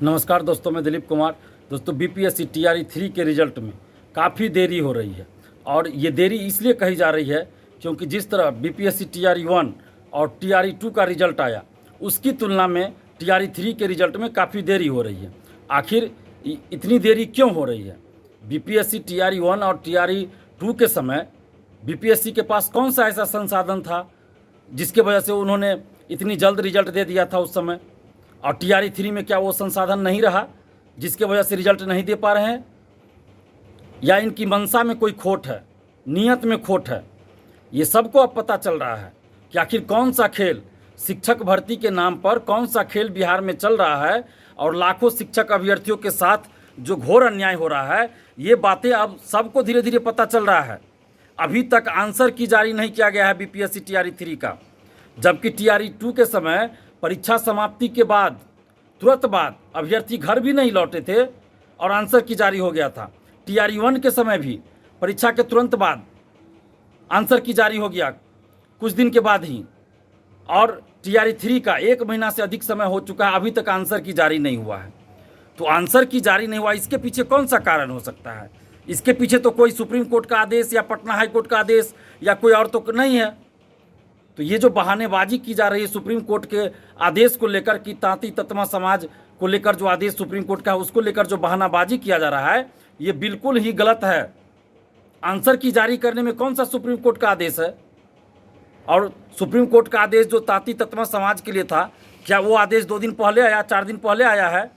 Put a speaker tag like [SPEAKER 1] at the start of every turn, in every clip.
[SPEAKER 1] नमस्कार दोस्तों, मैं दिलीप कुमार। दोस्तों, बीपीएससी टीआरई 3 के रिजल्ट में काफ़ी देरी हो रही है और ये देरी इसलिए कही जा रही है क्योंकि जिस तरह बीपीएससी टीआरई 1 और टीआरई 2 का रिजल्ट आया उसकी तुलना में टीआरई 3 के रिजल्ट में काफ़ी देरी हो रही है। आखिर इतनी देरी क्यों हो रही है? बीपीएससी टीआरई 1 और टीआरई 2 के समय बीपीएससी के पास कौन सा ऐसा संसाधन था जिसके वजह से उन्होंने इतनी जल्द रिजल्ट दे दिया था उस समय? और टीआरई 3 में क्या वो संसाधन नहीं रहा जिसके वजह से रिजल्ट नहीं दे पा रहे हैं? या इनकी मंशा में कोई खोट है, नीयत में खोट है? ये सबको अब पता चल रहा है कि आखिर कौन सा खेल, शिक्षक भर्ती के नाम पर कौन सा खेल बिहार में चल रहा है और लाखों शिक्षक अभ्यर्थियों के साथ जो घोर अन्याय हो रहा है। ये बातें अब सबको धीरे धीरे पता चल रहा है। अभी तक आंसर की जारी नहीं किया गया है बीपीएससी टीआरई 3 का, जबकि टीआरई 2 के समय परीक्षा समाप्ति के बाद तुरंत बाद अभ्यर्थी घर भी नहीं लौटे थे और आंसर की जारी हो गया था। टीआरई 1 के समय भी परीक्षा के तुरंत बाद आंसर की जारी हो गया कुछ दिन के बाद ही, और टीआरई 3 का 1 महीना से अधिक समय हो चुका है, अभी तक आंसर की जारी नहीं हुआ है। तो आंसर की जारी नहीं हुआ, इसके पीछे कौन सा कारण हो सकता है? इसके पीछे तो कोई सुप्रीम कोर्ट का आदेश या पटना हाई कोर्ट का आदेश या कोई और तो नहीं है। तो ये जो बहानेबाजी की जा रही है सुप्रीम कोर्ट के आदेश को लेकर कि तांती ततमा समाज को लेकर जो आदेश सुप्रीम कोर्ट का है उसको लेकर जो बहानाबाजी किया जा रहा है, ये बिल्कुल ही गलत है। आंसर की जारी करने में कौन सा सुप्रीम कोर्ट का आदेश है? और सुप्रीम कोर्ट का आदेश जो तांती ततमा समाज के लिए था, क्या वो आदेश 2 दिन पहले आया, 4 दिन पहले आया है?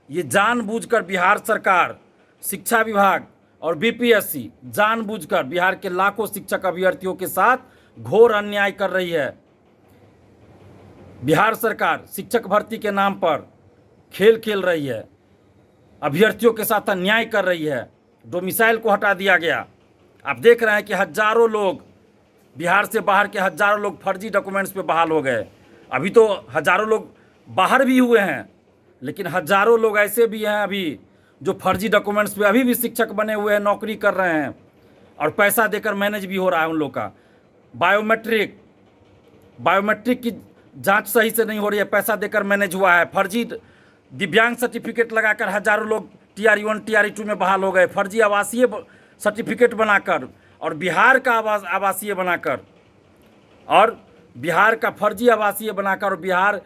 [SPEAKER 1] ये जानबूझकर बिहार सरकार, शिक्षा विभाग और बीपीएससी जानबूझकर बिहार के लाखों शिक्षक अभ्यर्थियों के साथ घोर अन्याय कर रही है। बिहार सरकार शिक्षक भर्ती के नाम पर खेल खेल रही है, अभ्यर्थियों के साथ अन्याय कर रही है। डोमिसाइल को हटा दिया गया। आप देख रहे हैं कि हजारों लोग, बिहार से बाहर के हजारों लोग फर्जी डॉक्यूमेंट्स पे बहाल हो गए। अभी तो हजारों लोग बाहर भी हुए हैं, लेकिन हजारों लोग ऐसे भी हैं अभी जो फर्जी डॉक्यूमेंट्स पे अभी भी शिक्षक बने हुए हैं, नौकरी कर रहे हैं और पैसा देकर मैनेज भी हो रहा है उन लोग का। बायोमेट्रिक की जांच सही से नहीं हो रही है, पैसा देकर मैनेज हुआ है। फर्जी दिव्यांग सर्टिफिकेट लगाकर हजारों लोग टीआरई 1 टीआरई 2 में बहाल हो गए। फर्जी आवासीय सर्टिफिकेट बनाकर और बिहार का आवासीय बनाकर और बिहार का फर्जी आवासीय बनाकर और बिहार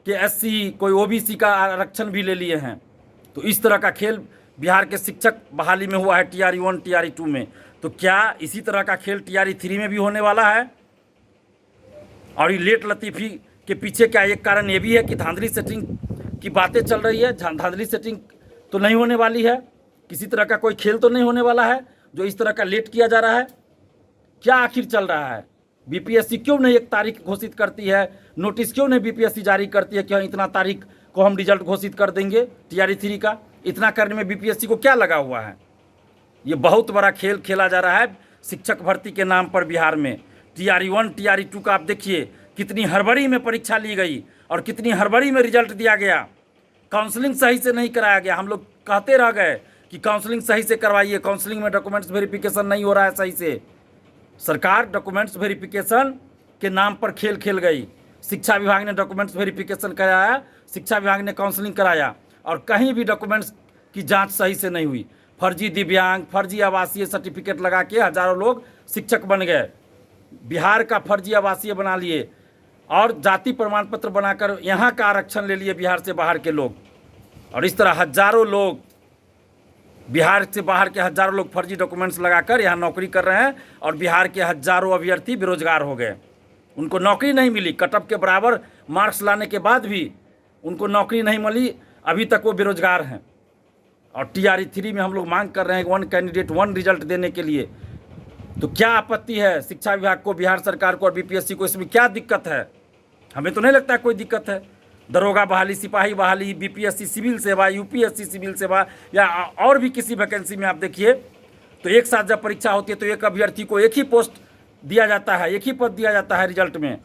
[SPEAKER 1] के एससी, कोई ओबीसी का आरक्षण भी ले लिए हैं। तो इस तरह का खेल बिहार के शिक्षक बहाली में हुआ है टीआरई 1 टीआरई 2 में। तो क्या इसी तरह का खेल टीआरई 3 में भी होने वाला है? और ये लेट लतीफ़ी के पीछे क्या एक कारण ये भी है कि धांधली सेटिंग की बातें चल रही है? धांधली सेटिंग तो नहीं होने वाली है, किसी तरह का कोई खेल तो नहीं होने वाला है जो इस तरह का लेट किया जा रहा है? क्या आखिर चल रहा है? बीपीएससी क्यों नहीं एक तारीख घोषित करती है? नोटिस क्यों नहीं बीपीएससी जारी करती है कि हाँ इतना तारीख को हम रिजल्ट घोषित कर देंगे टीआरई 3 का? इतना करने में बीपीएससी को क्या लगा हुआ है? ये बहुत बड़ा खेल खेला जा रहा है शिक्षक भर्ती के नाम पर बिहार में। टीआरई 1 टीआरई 2 का आप देखिए कितनी हड़बड़ी में परीक्षा ली गई और कितनी हड़बड़ी में रिजल्ट दिया गया। काउंसलिंग सही से नहीं कराया गया। हम लोग कहते रह गए कि काउंसलिंग सही से करवाइए, काउंसलिंग में डॉक्यूमेंट्स वेरिफिकेशन नहीं हो रहा है सही से। सरकार डॉक्यूमेंट्स वेरिफिकेशन के नाम पर खेल खेल गई। शिक्षा विभाग ने डॉक्यूमेंट्स वेरिफिकेशन कराया, शिक्षा विभाग ने काउंसलिंग कराया और कहीं भी डॉक्यूमेंट्स की जांच सही से नहीं हुई। फर्जी दिव्यांग, फर्जी आवासीय सर्टिफिकेट लगा के हजारों लोग शिक्षक बन गए। बिहार का फर्जी आवासीय बना लिए और जाति प्रमाण पत्र बनाकर यहाँ का आरक्षण ले लिए बिहार से बाहर के लोग। और इस तरह हजारों लोग, बिहार से बाहर के हजारों लोग फर्जी डॉक्यूमेंट्स लगाकर यहाँ नौकरी कर रहे हैं और बिहार के हजारों अभ्यर्थी बेरोजगार हो गए। उनको नौकरी नहीं मिली। कटअप के बराबर मार्क्स लाने के बाद भी उनको नौकरी नहीं मिली, अभी तक वो बेरोजगार हैं। और टीआरई 3 में हम लोग मांग कर रहे हैं 1 कैंडिडेट 1 रिजल्ट देने के लिए। तो क्या आपत्ति है शिक्षा विभाग को, बिहार सरकार को और बीपीएससी को? इसमें क्या दिक्कत है? हमें तो नहीं लगता है कोई दिक्कत है। दरोगा बहाली, सिपाही बहाली, बीपीएससी सिविल सेवा, यूपीएससी सिविल सेवा या और भी किसी वैकेंसी में आप देखिए तो एक साथ जब परीक्षा होती है तो एक अभ्यर्थी को एक ही पोस्ट दिया जाता है, एक ही पद दिया जाता है रिजल्ट में,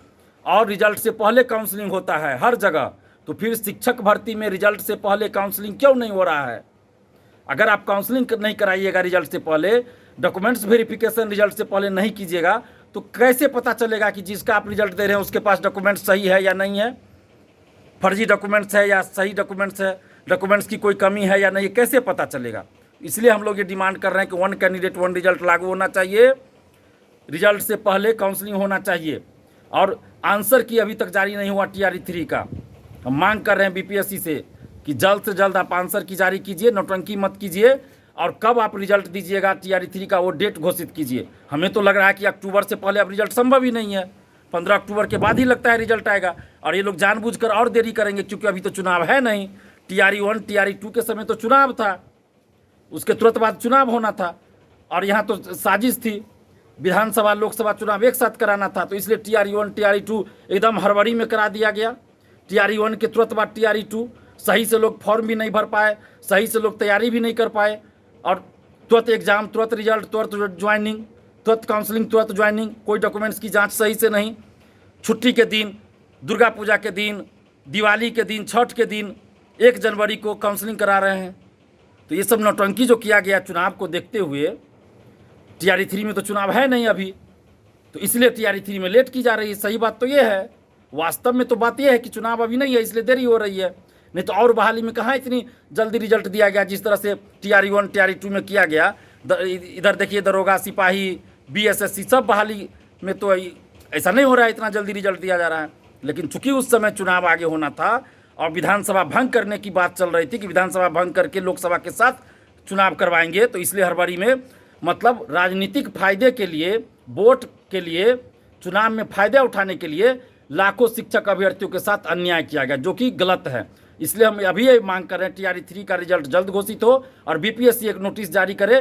[SPEAKER 1] और रिजल्ट से पहले काउंसलिंग होता है हर जगह। तो फिर शिक्षक भर्ती में रिजल्ट से पहले काउंसलिंग क्यों नहीं हो रहा है? अगर आप काउंसलिंग नहीं कराइएगा रिजल्ट से पहले, डॉक्यूमेंट्स वेरिफिकेशन रिजल्ट से पहले नहीं कीजिएगा, तो कैसे पता चलेगा कि जिसका आप रिजल्ट दे रहे हैं उसके पास डॉक्यूमेंट्स सही है या नहीं है, फर्जी डॉक्यूमेंट्स है या सही डॉक्यूमेंट्स है? डॉक्यूमेंट्स की कोई कमी है या नहीं, कैसे पता चलेगा? इसलिए हम लोग ये डिमांड कर रहे हैं कि 1 कैंडिडेट 1 रिजल्ट लागू होना चाहिए, रिजल्ट से पहले काउंसलिंग होना चाहिए, और आंसर की अभी तक जारी नहीं हुआ TRE 3 का। हम मांग कर रहे हैं BPSC से कि जल्द से जल्द आप आंसर की जारी कीजिए, नौटंकी मत कीजिए, और कब आप रिजल्ट दीजिएगा TRE 3 का वो डेट घोषित कीजिए। हमें तो लग रहा है कि अक्टूबर से पहले अब रिजल्ट संभव ही नहीं है, 15 अक्टूबर के बाद ही लगता है रिजल्ट आएगा, और ये लोग जानबूझकर और देरी करेंगे क्योंकि अभी तो चुनाव है नहीं। TRE 1 TRE 2 के समय तो चुनाव था, उसके तुरंत बाद चुनाव होना था, और यहाँ तो साजिश थी, विधानसभा लोकसभा चुनाव एक साथ कराना था, तो इसलिए TRE 1 TRE 2 एकदम हड़बड़ी में करा दिया गया। TRE 1 के तुरंत बाद TRE 2, सही से लोग फॉर्म भी नहीं भर पाए, सही से लोग तैयारी भी नहीं कर पाए, और तुरंत एग्जाम, तुरंत रिजल्ट, तुरंत ज्वाइनिंग, तुरंत काउंसलिंग, तुरंत ज्वाइनिंग, कोई डॉक्यूमेंट्स की जांच सही से नहीं। छुट्टी के दिन, दुर्गा पूजा के दिन, दिवाली के दिन, छठ के दिन, 1 जनवरी को काउंसलिंग करा रहे हैं। तो ये सब नौटंकी जो किया गया चुनाव को देखते हुए, TRE 3 में तो चुनाव है नहीं अभी, तो इसलिए TRE 3 में लेट की जा रही है। सही बात तो ये है, वास्तव में तो बात ये है कि चुनाव अभी नहीं है, इसलिए देरी हो रही है। नहीं तो और बहाली में कहाँ इतनी जल्दी रिजल्ट दिया गया जिस तरह से TRE 1 TRE 2 में किया गया। इधर देखिए, दरोगा, सिपाही, BSSC सब बहाली में तो ऐसा नहीं हो रहा है, इतना जल्दी रिजल्ट दिया जा रहा है। लेकिन चूंकि उस समय चुनाव आगे होना था और विधानसभा भंग करने की बात चल रही थी कि विधानसभा भंग करके लोकसभा के साथ चुनाव करवाएंगे, तो इसलिए हड़बड़ी में, मतलब राजनीतिक फायदे के लिए, वोट के लिए, चुनाव में फायदा उठाने के लिए लाखों शिक्षक अभ्यर्थियों के साथ अन्याय किया गया, जो कि गलत है। इसलिए हम अभी ये मांग कर रहे हैं TRE 3 का रिजल्ट जल्द घोषित हो और BPSC एक नोटिस जारी करे।